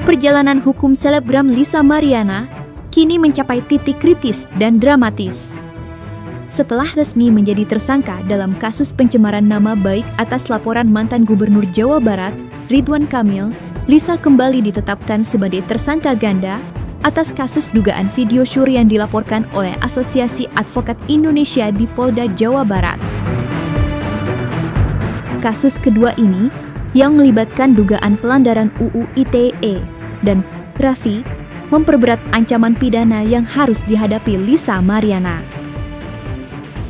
perjalanan hukum selebgram Lisa Mariana kini mencapai titik kritis dan dramatis. Setelah resmi menjadi tersangka dalam kasus pencemaran nama baik atas laporan mantan Gubernur Jawa Barat, Ridwan Kamil, Lisa kembali ditetapkan sebagai tersangka ganda atas kasus dugaan video syur yang dilaporkan oleh Asosiasi Advokat Indonesia di Polda Jawa Barat. Kasus kedua ini, yang melibatkan dugaan pelanggaran UU ITE dan pornografi, memperberat ancaman pidana yang harus dihadapi Lisa Mariana.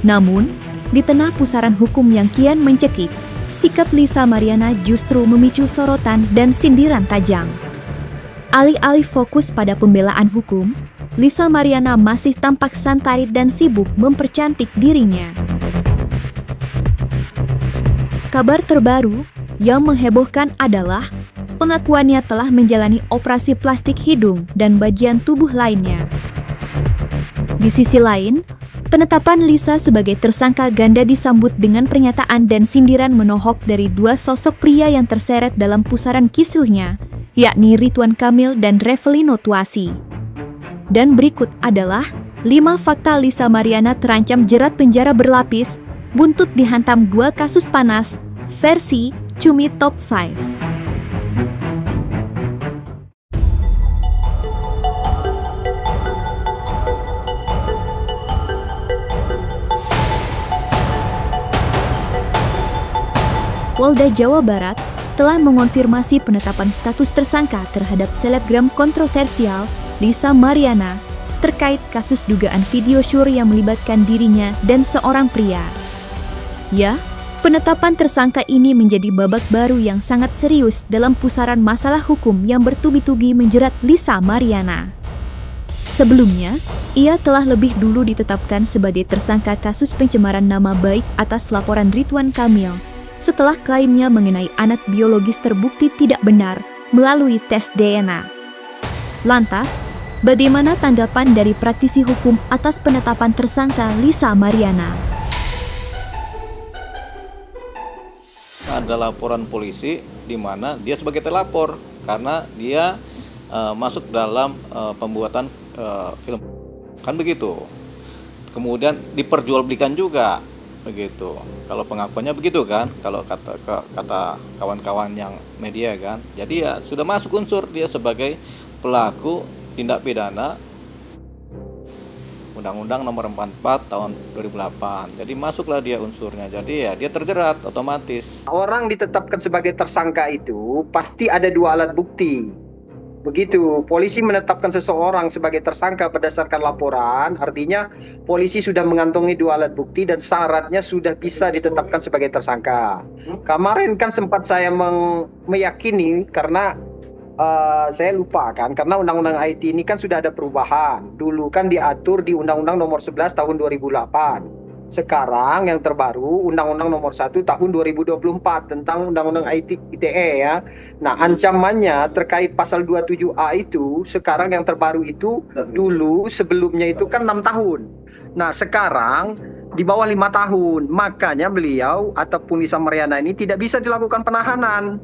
Namun, di tengah pusaran hukum yang kian mencekik, sikap Lisa Mariana justru memicu sorotan dan sindiran tajam. Alih-alih fokus pada pembelaan hukum, Lisa Mariana masih tampak santai dan sibuk mempercantik dirinya. Kabar terbaru yang menghebohkan adalah pengakuannya telah menjalani operasi plastik hidung dan bagian tubuh lainnya. Di sisi lain, penetapan Lisa sebagai tersangka ganda disambut dengan pernyataan dan sindiran menohok dari dua sosok pria yang terseret dalam pusaran kisruhnya, yakni Ridwan Kamil dan Revelino Tuasi. Dan berikut adalah 5 fakta Lisa Mariana terancam jerat penjara berlapis, buntut dihantam 2 kasus panas, versi Cumi Top 5. Polda Jawa Barat telah mengonfirmasi penetapan status tersangka terhadap selebgram kontroversial Lisa Mariana terkait kasus dugaan video syur yang melibatkan dirinya dan seorang pria. Ya, penetapan tersangka ini menjadi babak baru yang sangat serius dalam pusaran masalah hukum yang bertubi-tubi menjerat Lisa Mariana. Sebelumnya, ia telah lebih dulu ditetapkan sebagai tersangka kasus pencemaran nama baik atas laporan Ridwan Kamil setelah klaimnya mengenai anak biologis terbukti tidak benar melalui tes DNA. Lantas, bagaimana tanggapan dari praktisi hukum atas penetapan tersangka Lisa Mariana? Ada laporan polisi di mana dia sebagai terlapor karena dia masuk dalam pembuatan film, kan begitu. Kemudian diperjualbelikan juga, begitu. Kalau pengakuannya begitu kan, kalau kata kawan-kawan yang media kan. Jadi ya sudah masuk unsur dia sebagai pelaku tindak pidana Undang-Undang Nomor 44 Tahun 2008. Jadi masuklah dia unsurnya. Jadi ya dia terjerat otomatis. Orang ditetapkan sebagai tersangka itu pasti ada 2 alat bukti. Begitu, polisi menetapkan seseorang sebagai tersangka berdasarkan laporan, artinya polisi sudah mengantongi 2 alat bukti dan syaratnya sudah bisa ditetapkan sebagai tersangka. Kemarin kan sempat saya meyakini karena saya lupa kan, karena Undang-Undang IT ini kan sudah ada perubahan. Dulu kan diatur di Undang-Undang Nomor 11 Tahun 2008. Sekarang yang terbaru Undang-Undang Nomor 1 Tahun 2024 tentang Undang-Undang ITE ya. Nah, ancamannya terkait pasal 27A itu, sekarang yang terbaru itu, dulu sebelumnya itu kan 6 tahun. Nah, sekarang di bawah 5 tahun. Makanya beliau ataupun Lisa Mariana ini tidak bisa dilakukan penahanan.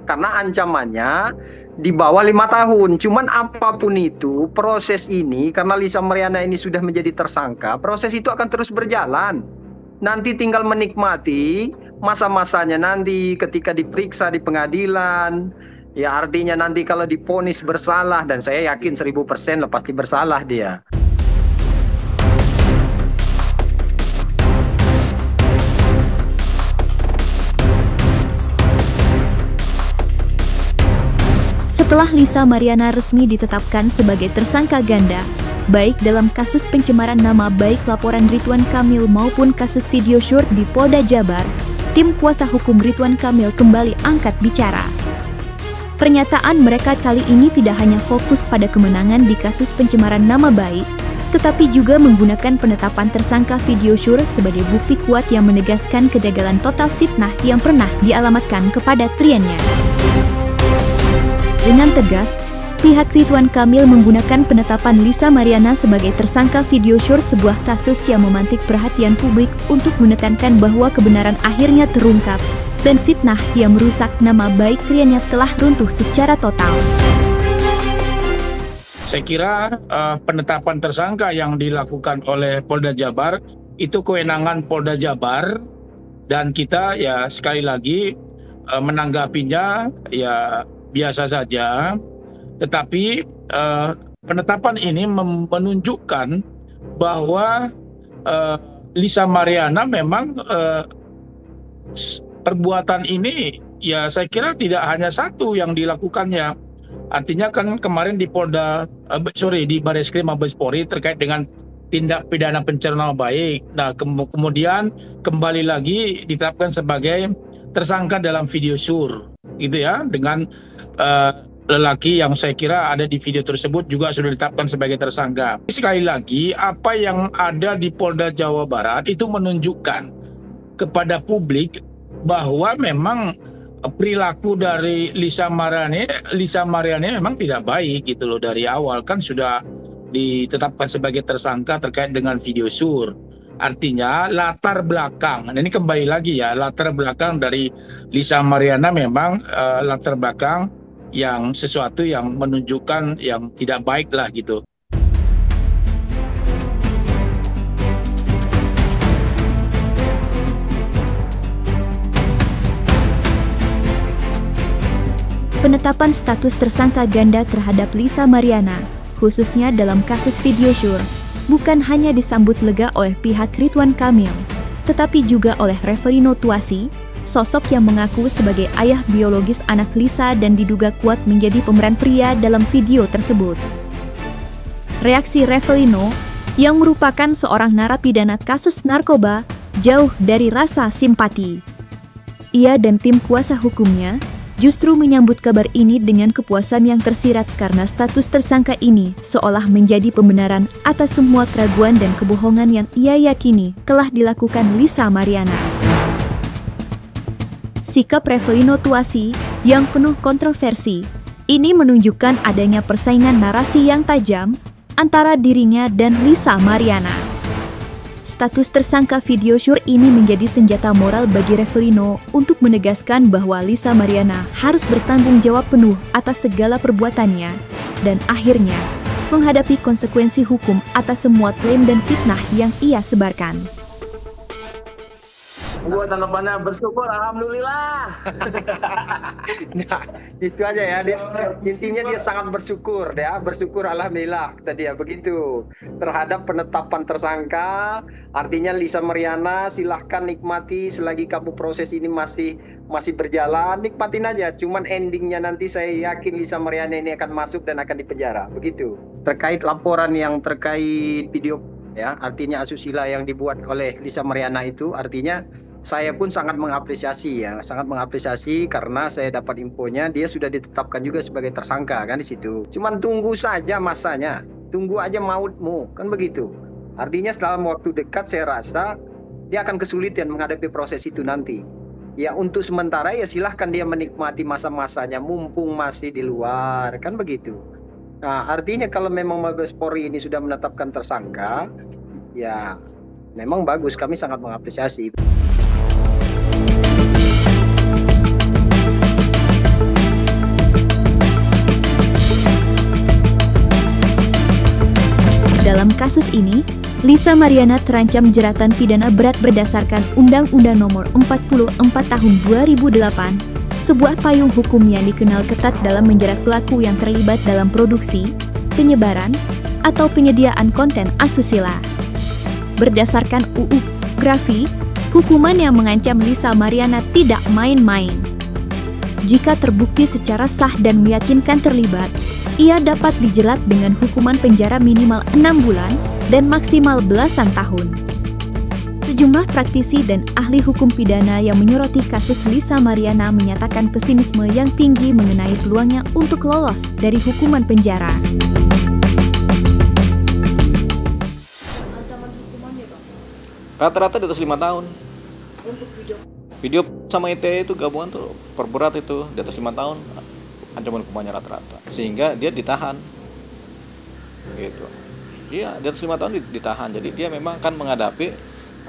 Karena ancamannya di bawah 5 tahun. Cuman apapun itu, proses ini, karena Lisa Mariana ini sudah menjadi tersangka, proses itu akan terus berjalan. Nanti tinggal menikmati masa-masanya nanti ketika diperiksa di pengadilan. Ya artinya nanti kalau divonis bersalah, dan saya yakin 1000% pasti bersalah dia. Setelah Lisa Mariana resmi ditetapkan sebagai tersangka ganda, baik dalam kasus pencemaran nama baik laporan Ridwan Kamil maupun kasus video syur di Polda Jabar, tim kuasa hukum Ridwan Kamil kembali angkat bicara. Pernyataan mereka kali ini tidak hanya fokus pada kemenangan di kasus pencemaran nama baik, tetapi juga menggunakan penetapan tersangka video syur sebagai bukti kuat yang menegaskan kegagalan total fitnah yang pernah dialamatkan kepada kliennya. Dengan tegas, pihak Ridwan Kamil menggunakan penetapan Lisa Mariana sebagai tersangka video syur sebuah kasus yang memantik perhatian publik untuk menekankan bahwa kebenaran akhirnya terungkap dan fitnah yang merusak nama baik kliennya telah runtuh secara total. Saya kira penetapan tersangka yang dilakukan oleh Polda Jabar itu kewenangan Polda Jabar, dan kita ya sekali lagi menanggapinya ya biasa saja. Tetapi penetapan ini menunjukkan bahwa Lisa Mariana memang perbuatan ini ya saya kira tidak hanya satu yang dilakukannya. Artinya kan kemarin di di Bareskrim Mabes Polri terkait dengan tindak pidana pencemaran nama baik. Nah, kemudian kembali lagi ditetapkan sebagai tersangka dalam video sur, gitu ya, dengan lelaki yang saya kira ada di video tersebut juga sudah ditetapkan sebagai tersangka. Sekali lagi, apa yang ada di Polda Jawa Barat itu menunjukkan kepada publik bahwa memang perilaku dari Lisa Mariana memang tidak baik gitu loh. Dari awal kan sudah ditetapkan sebagai tersangka terkait dengan video sur. Artinya latar belakang, ini kembali lagi ya, latar belakang dari Lisa Mariana memang latar belakang yang sesuatu yang menunjukkan yang tidak baik lah gitu. Penetapan status tersangka ganda terhadap Lisa Mariana, khususnya dalam kasus video syur, bukan hanya disambut lega oleh pihak Ridwan Kamil, tetapi juga oleh Reverino Tuasi, sosok yang mengaku sebagai ayah biologis anak Lisa dan diduga kuat menjadi pemeran pria dalam video tersebut. Reaksi Reverino, yang merupakan seorang narapidana kasus narkoba, jauh dari rasa simpati. Ia dan tim kuasa hukumnya justru menyambut kabar ini dengan kepuasan yang tersirat karena status tersangka ini seolah menjadi pembenaran atas semua keraguan dan kebohongan yang ia yakini telah dilakukan Lisa Mariana. Sikap Reverino Tuasi yang penuh kontroversi ini menunjukkan adanya persaingan narasi yang tajam antara dirinya dan Lisa Mariana. Status tersangka video syur ini menjadi senjata moral bagi Reverino untuk menegaskan bahwa Lisa Mariana harus bertanggung jawab penuh atas segala perbuatannya dan akhirnya menghadapi konsekuensi hukum atas semua klaim dan fitnah yang ia sebarkan. Gua tanggapannya bersyukur, alhamdulillah. Nah, itu aja ya. Intinya dia sangat bersyukur, ya. Bersyukur alhamdulillah tadi ya begitu. Terhadap penetapan tersangka, artinya Lisa Mariana silahkan nikmati selagi kamu proses ini masih berjalan, nikmatin aja. Cuman endingnya nanti saya yakin Lisa Mariana ini akan masuk dan akan dipenjara, begitu. Terkait laporan yang terkait video ya, artinya asusila yang dibuat oleh Lisa Mariana itu, artinya saya pun sangat mengapresiasi ya, sangat mengapresiasi karena saya dapat infonya dia sudah ditetapkan juga sebagai tersangka kan di situ. Cuman tunggu saja masanya, tunggu aja mautmu kan begitu. Artinya dalam waktu dekat saya rasa dia akan kesulitan menghadapi proses itu nanti. Ya untuk sementara ya silahkan dia menikmati masa-masanya mumpung masih di luar kan begitu. Nah artinya kalau memang Mabes Polri ini sudah menetapkan tersangka, ya memang bagus, kami sangat mengapresiasi. Dalam kasus ini, Lisa Mariana terancam jeratan pidana berat berdasarkan Undang-Undang Nomor 44 Tahun 2008, sebuah payung hukum yang dikenal ketat dalam menjerat pelaku yang terlibat dalam produksi, penyebaran, atau penyediaan konten asusila. Berdasarkan UU Grafi, hukuman yang mengancam Lisa Mariana tidak main-main. Jika terbukti secara sah dan meyakinkan terlibat, ia dapat dijerat dengan hukuman penjara minimal 6 bulan dan maksimal belasan tahun. Sejumlah praktisi dan ahli hukum pidana yang menyoroti kasus Lisa Mariana menyatakan pesimisme yang tinggi mengenai peluangnya untuk lolos dari hukuman penjara. Rata-rata di atas 5 tahun. Untuk video sama ITE itu gabungan tuh perberat itu di atas 5 tahun ancaman hukumannya rata-rata, sehingga dia ditahan gitu. Iya, di atas 5 tahun ditahan, jadi dia memang akan menghadapi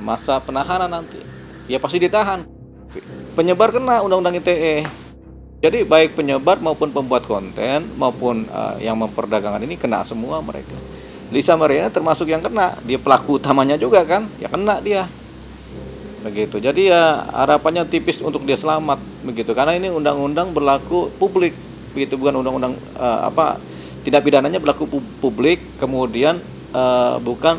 masa penahanan nanti. Ya pasti ditahan. Penyebar kena undang-undang ITE Jadi baik penyebar maupun pembuat konten maupun yang memperdagangkan ini kena semua mereka. Lisa Mariana termasuk yang kena, dia pelaku utamanya juga kan, ya kena dia. Begitu. Jadi ya harapannya tipis untuk dia selamat begitu. Karena ini undang-undang berlaku publik, begitu, bukan undang-undang tindak pidananya berlaku publik, kemudian bukan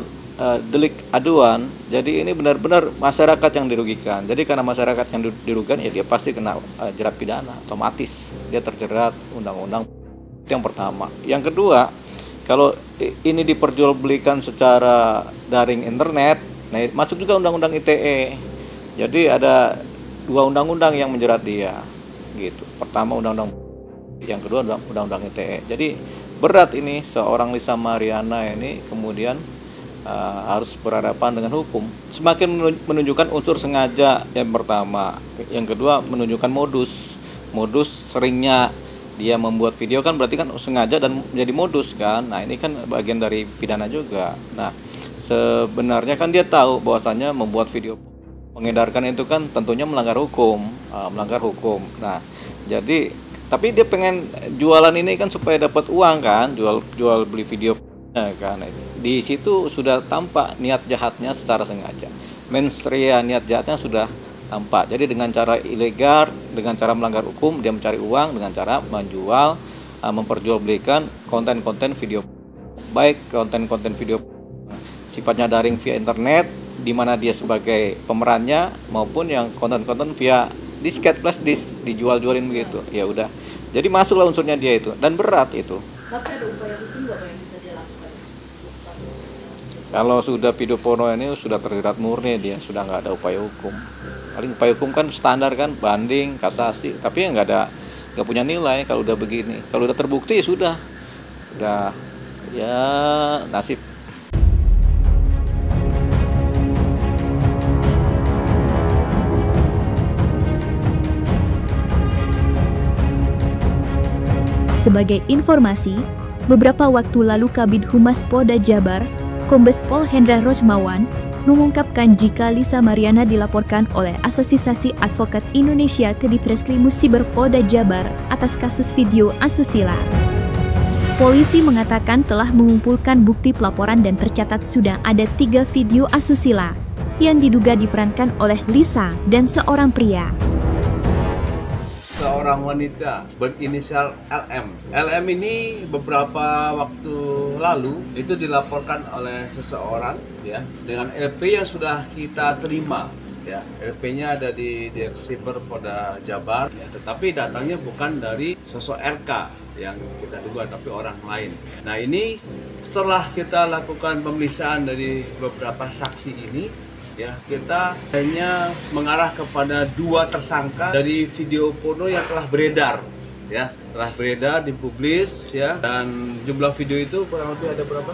delik aduan. Jadi ini benar-benar masyarakat yang dirugikan. Jadi karena masyarakat yang dirugikan ya dia pasti kena jerat pidana, otomatis dia terjerat undang-undang. Itu yang pertama. Yang kedua, kalau ini diperjualbelikan secara daring internet, nah masuk juga undang-undang ITE. Jadi ada 2 undang-undang yang menjerat dia, gitu. Pertama undang-undang, yang kedua undang-undang ITE. Jadi berat ini seorang Lisa Mariana ini kemudian harus berhadapan dengan hukum. Semakin menunjukkan unsur sengaja yang pertama, yang kedua menunjukkan modus seringnya dia membuat video kan berarti kan sengaja dan menjadi modus kan. Nah ini kan bagian dari pidana juga. Nah sebenarnya kan dia tahu bahwasannya membuat video mengedarkan itu kan tentunya melanggar hukum. Nah jadi tapi dia pengen jualan ini kan supaya dapat uang kan, jual beli video kan. Di situ sudah tampak niat jahatnya secara sengaja. Mens rea niat jahatnya sudah tampak. Jadi dengan cara ilegal, dengan cara melanggar hukum, dia mencari uang dengan cara menjual, memperjualbelikan konten-konten video, baik konten-konten video sifatnya daring via internet, di mana dia sebagai pemerannya, maupun yang konten-konten via disket flash disk dijual-jualin begitu. Ya udah. Jadi masuklah unsurnya dia itu dan berat itu. Tapi ada upaya hukum nggak yang bisa dilakukan? Kalau sudah video porno ini sudah terjerat murni, dia sudah nggak ada upaya hukum. Paling upaya hukum kan standar kan, banding, kasasi, tapi ya nggak punya nilai kalau udah begini. Kalau udah terbukti sudah ya nasib. Sebagai informasi, beberapa waktu lalu Kabid Humas Polda Jabar, Kombes Pol Hendra Rojmawan, mengungkapkan jika Lisa Mariana dilaporkan oleh Asosiasi Advokat Indonesia ke Ditreskrim Siber Polda Jabar atas kasus video asusila. Polisi mengatakan telah mengumpulkan bukti pelaporan dan tercatat sudah ada 3 video asusila yang diduga diperankan oleh Lisa dan seorang pria. Seorang wanita berinisial LM. LM ini beberapa waktu lalu itu dilaporkan oleh seseorang ya dengan LP yang sudah kita terima ya. LP-nya ada di Siber Polda Jabar ya, tetapi datangnya bukan dari sosok RK yang kita duga tapi orang lain. Nah, ini setelah kita lakukan pemeriksaan dari beberapa saksi ini ya, kita hanya mengarah kepada 2 tersangka dari video porno yang telah beredar ya, telah beredar, dipublis ya, dan jumlah video itu kurang lebih ada berapa?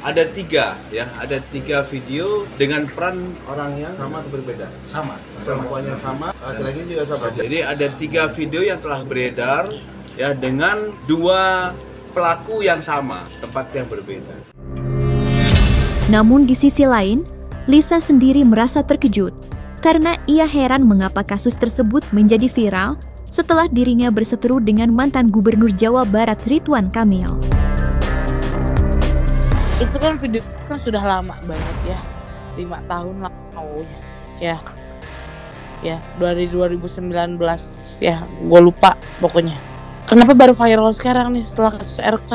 Ada 3 ya, ada 3 video dengan peran orang yang sama atau berbeda? Sama. Perempuannya sama, laki-lakinya juga sama. Jadi ada 3 video yang telah beredar ya dengan 2 pelaku yang sama, tempat yang berbeda. Namun di sisi lain, Lisa sendiri merasa terkejut karena ia heran mengapa kasus tersebut menjadi viral setelah dirinya berseteru dengan mantan Gubernur Jawa Barat Ridwan Kamil. Itu kan video kan sudah lama banget ya, 5 tahun lah maunya ya. Ya, dari 2019 ya, gue lupa pokoknya. Kenapa baru viral sekarang nih setelah kasus RK?